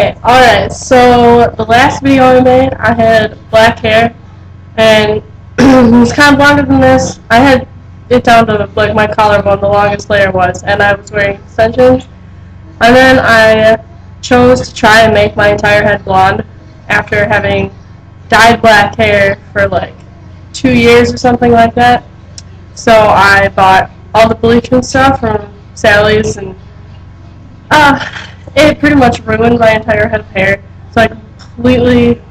Okay, alright, so the last video I made, I had black hair, and it was kind of longer than this. I had it down to like my collarbone, the longest layer was, and I was wearing extensions. And then I chose to try and make my entire head blonde after having dyed black hair for like 2 years or something like that. So I bought all the bleach and stuff from Sally's, and it pretty much ruined my entire head of hair. So I completely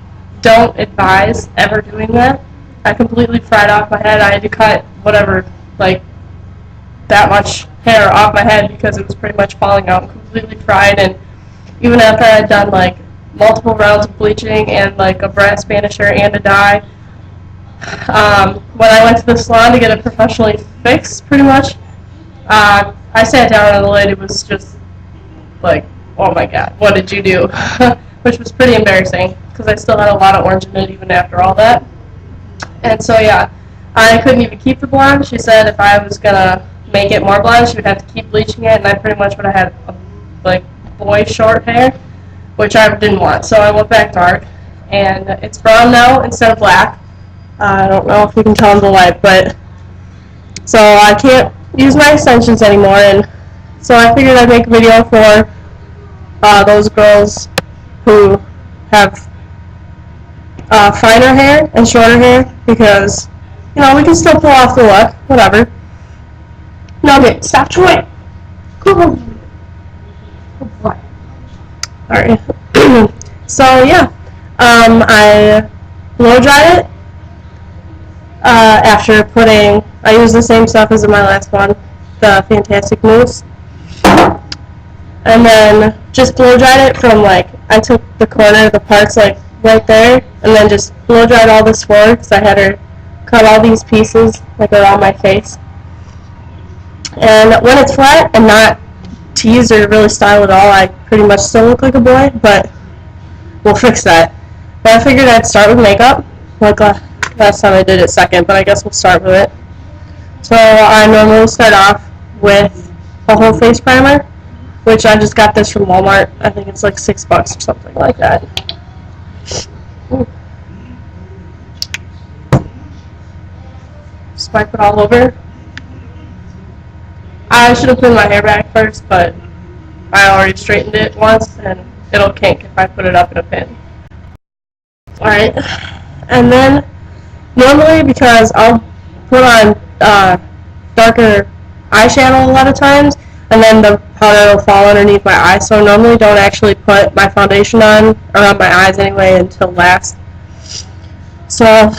don't advise ever doing that. I completely fried off my head. I had to cut whatever, like, that much hair off my head because it was pretty much falling out, completely fried. And even after I had done like multiple rounds of bleaching and like a brass banisher and a dye, when I went to the salon to get it professionally fixed, pretty much, I sat down and the lady was just like, "Oh my God, what did you do?" Which was pretty embarrassing because I still had a lot of orange in it even after all that. And so yeah, I couldn't even keep the blonde. She said if I was gonna make it more blonde, she would have to keep bleaching it, and I pretty much would have had like boy short hair, which I didn't want. So I went back dark, and it's brown now instead of black. I don't know if you can tell in the light, but so I can't use my extensions anymore, and so I figured I'd make a video for those girls who have finer hair and shorter hair, because we can still pull off the look, whatever. Nugget, stop chewing. Good boy. Alright. So yeah, I blow dry it after putting. I use the same stuff as in my last one, the Fantastic Mousse, and then just blow dried it from like I took the corner of the parts like right there, and then just blow dried all this forward because I had her cut all these pieces like around my face. And when it's flat and not teased or really styled at all, I pretty much still look like a boy, but we'll fix that. But I figured I'd start with makeup, like last time I did it second, but I guess we'll start with it. So I normally start off with a whole face primer, which I just got this from Walmart. I think it's like $6 or something like that. Ooh. Just wipe it all over. I should have put my hair back first, but I already straightened it once, and it'll kink if I put it up in a pin. Alright, and then normally, because I'll put on darker eyeshadow a lot of times, and then the powder will fall underneath my eyes, so I normally don't actually put my foundation on, or on my eyes anyway, until last. So I'll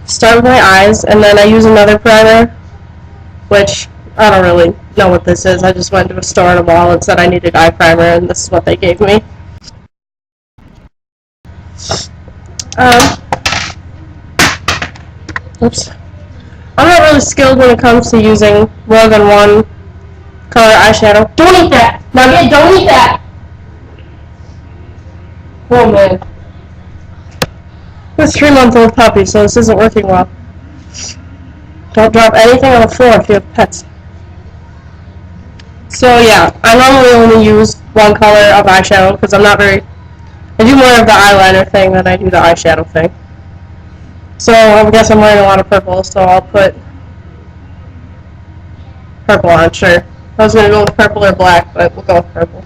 start with my eyes, and then I use another primer, which I don't really know what this is. I just went to a store in a mall and said I needed eye primer, and this is what they gave me. Oops. I'm not really skilled when it comes to using more than one color eyeshadow. Don't eat that! Nugget, don't eat that! Oh man. This 3-month-old puppy, so this isn't working well. Don't drop anything on the floor if you have pets. So yeah, I normally only use one color of eyeshadow because I do more of the eyeliner thing than I do the eyeshadow thing. So I guess I'm wearing a lot of purple, so I'll put purple on, sure. I was going to go with purple or black, but we'll go with purple.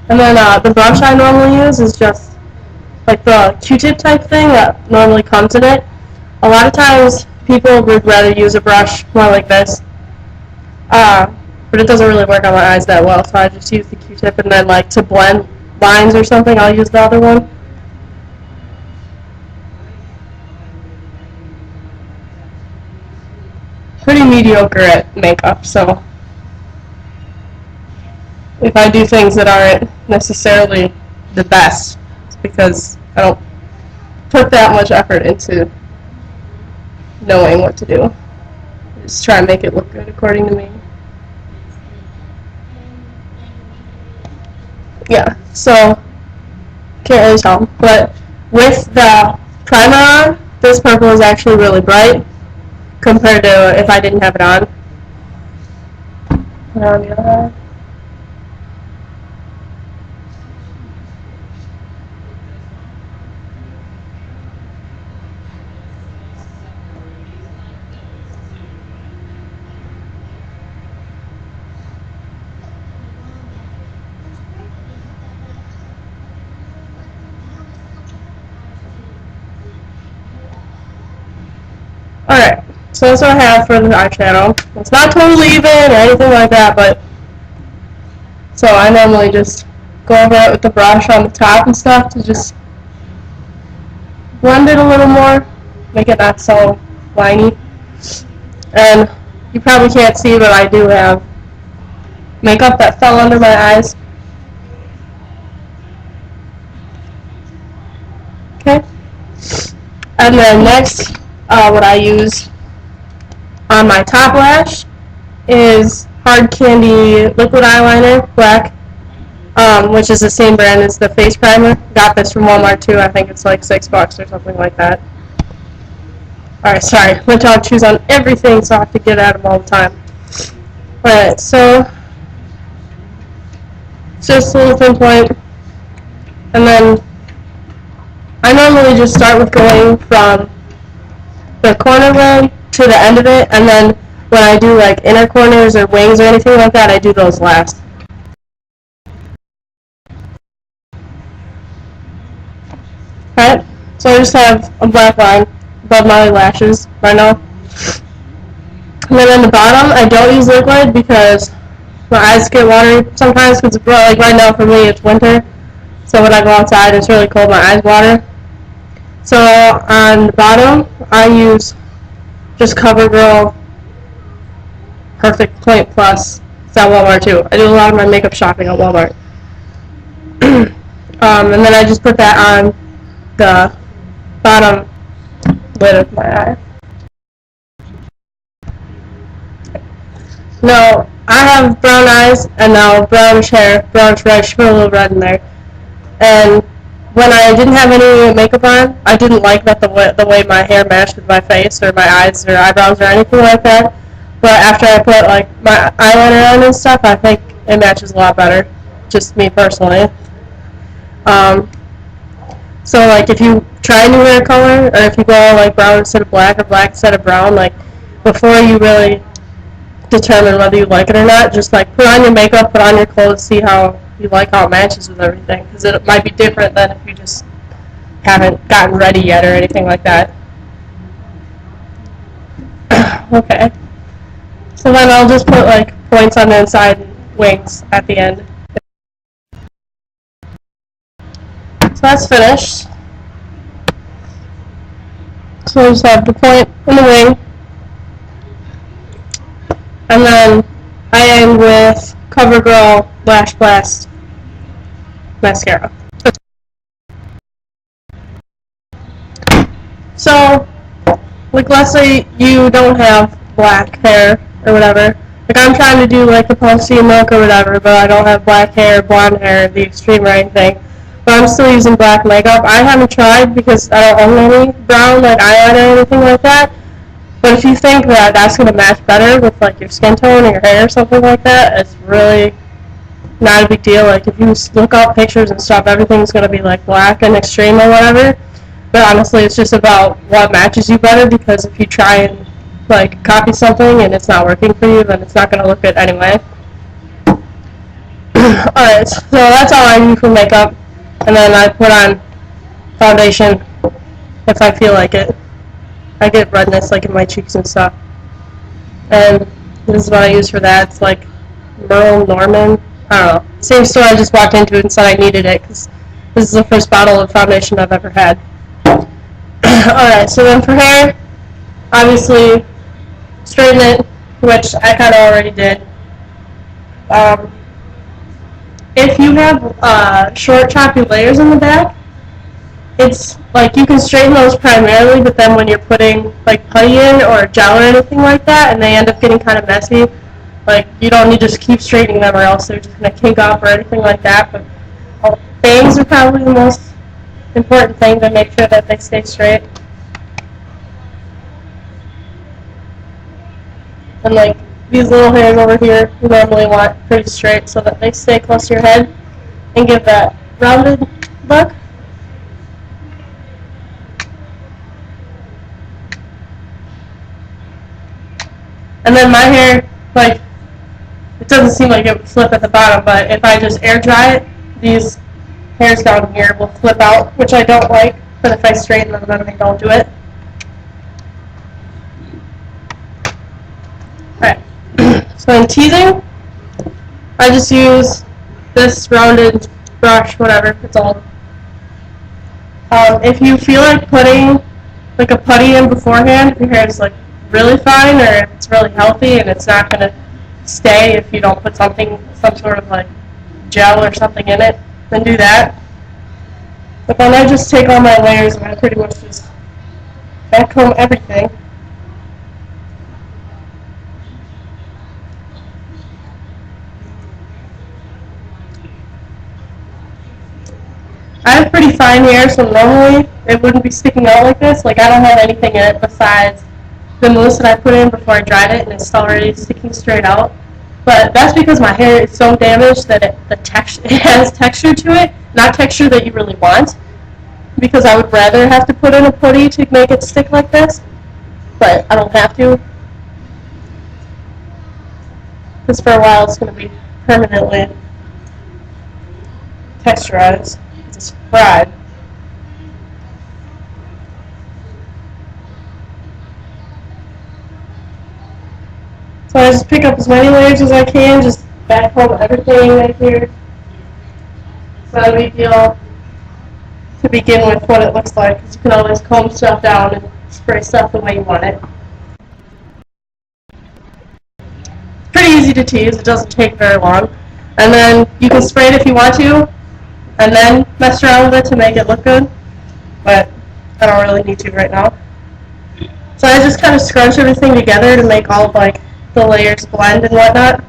And then the brush I normally use is just like the Q-tip type thing that normally comes in it. A lot of times people would rather use a brush more like this, but it doesn't really work on my eyes that well, so I just use the Q-tip, and then like to blend lines or something, I'll use the other one. Pretty mediocre at makeup, so if I do things that aren't necessarily the best, it's because I don't put that much effort into knowing what to do. I just try and make it look good according to me. Yeah, so can't really tell, but with the primer on, this purple is actually really bright compared to if I didn't have it on. around the other eye. Alright, so that's what I have for the eyeshadow. It's not totally even or anything like that, but so I normally just go over it with the brush on the top and stuff to just blend it a little more, make it not so liney. And you probably can't see, but I do have makeup that fell under my eyes. Okay. And then next, what I use on my top lash is Hard Candy Liquid Eyeliner, black, which is the same brand as the face primer. Got this from Walmart too. I think it's like $6 or something like that. Alright, sorry. My dog chews on everything, so I have to get at him all the time. Alright, so just a little thin point. And then I normally just start with going from the corner line to the end of it, and then when I do like inner corners or wings or anything like that, I do those last. Alright, so I just have a black line above my lashes right now. And then on the bottom, I don't use liquid because my eyes get watery sometimes, because like right now for me it's winter, so when I go outside it's really cold, my eyes water. So on the bottom, I use just CoverGirl Perfect Point Plus. It's at Walmart too. I do a lot of my makeup shopping at Walmart. And then I just put that on the bottom lid of my eye. No, I have brown eyes and now brownish hair, brownish red, put a little red in there. And when I didn't have any makeup on, I didn't like that the way my hair matched with my face or my eyes or eyebrows or anything like that. But after I put like my eyeliner on and stuff, I think it matches a lot better. Just me personally. So like if you try a new hair color, or if you go like brown instead of black or black instead of brown, like before you really determine whether you like it or not, just like put on your makeup, put on your clothes, see how you like how it matches with everything, because it might be different than if you just haven't gotten ready yet or anything like that. Okay, so then I'll just put like points on the inside and wings at the end. So that's finished. So I just have the point and the wing, and then I end with CoverGirl Lash Blast mascara. So, like let's say you don't have black hair or whatever. Like I'm trying to do like the Posteen look or whatever, but I don't have black hair, blonde hair, the extreme or anything. But I'm still using black makeup. I haven't tried because I don't own any brown like eyeliner or anything like that. But if you think that that's going to match better with like your skin tone or your hair or something like that, it's really not a big deal. Like if you look up pictures and stuff, everything's going to be like black and extreme or whatever. But honestly, it's just about what matches you better, because if you try and like copy something and it's not working for you, then it's not going to look good anyway. Alright, so that's all I do for makeup. And then I put on foundation if I feel like it. I get redness like in my cheeks and stuff. And this is what I use for that. It's like Merle Norman. I don't know. Same store I just walked into and said I needed it, because this is the first bottle of foundation I've ever had. Alright, so then for hair, obviously straighten it, which I kind of already did. If you have short choppy layers in the back, it's like you can straighten those primarily, but then when you're putting like putty in or gel or anything like that, and they end up getting kind of messy, like you don't need to just keep straightening them or else they're just going to kink up or anything like that. But bangs are probably the most important thing to make sure that they stay straight. And like these little hairs over here you normally want pretty straight so that they stay close to your head and give that rounded look. And then my hair, like, it doesn't seem like it would flip at the bottom, but if I just air dry it, these hairs down here will flip out, which I don't like, but if I straighten them, then they don't do it. Alright, so in teasing, I just use this rounded brush, whatever, it's old. If you feel like putting like a putty in beforehand, if your hair is like really fine or if it's really healthy and it's not going to stay if you don't put some sort of like gel or something in it, then do that. But then I just take all my layers and I pretty much just backcomb everything. I have pretty fine hair, so normally it wouldn't be sticking out like this. Like, I don't have anything in it besides the mousse that I put in before I dried it, and it's already sticking straight out. But that's because my hair is so damaged that it has texture to it, not texture that you really want. Because I would rather have to put in a putty to make it stick like this, but I don't have to. Because for a while it's going to be permanently texturized. It's fried. So I just pick up as many layers as I can, just backcomb everything right here. It's not a big deal to begin with what it looks like, because you can always comb stuff down and spray stuff the way you want it. It's pretty easy to tease, it doesn't take very long. And then you can spray it if you want to, and then mess around with it to make it look good, but I don't really need to right now. So I just kind of scrunch everything together to make all of like the layers blend and whatnot.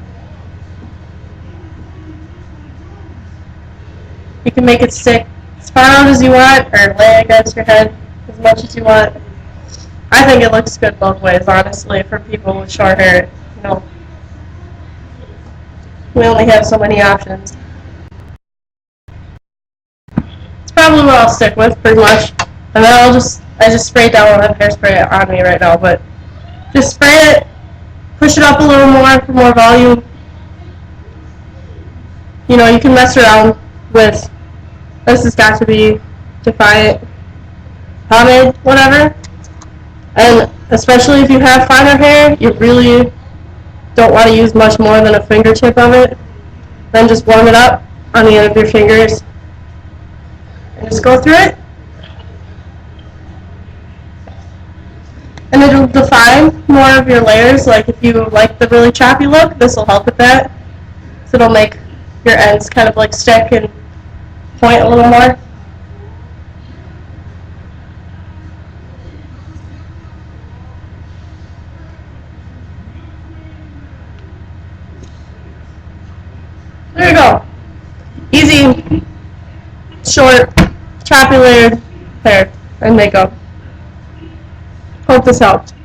You can make it stick as far out as you want, or lay against your head as much as you want. I think it looks good both ways, honestly, for people with short hair. You know, we only have so many options. It's probably what I'll stick with, pretty much. And then I just spray down with hairspray on me right now, but just spray it, push it up a little more for more volume. You know, you can mess around with, this has got to be Defiant pomade, whatever. And especially if you have finer hair, you really don't want to use much more than a fingertip of it. Then just warm it up on the end of your fingers and just go through it. And it'll define more of your layers. Like if you like the really choppy look, this will help with that. So it'll make your ends kind of like stick and point a little more. There you go. Easy, short, choppy layered hair and makeup. Hope this helped.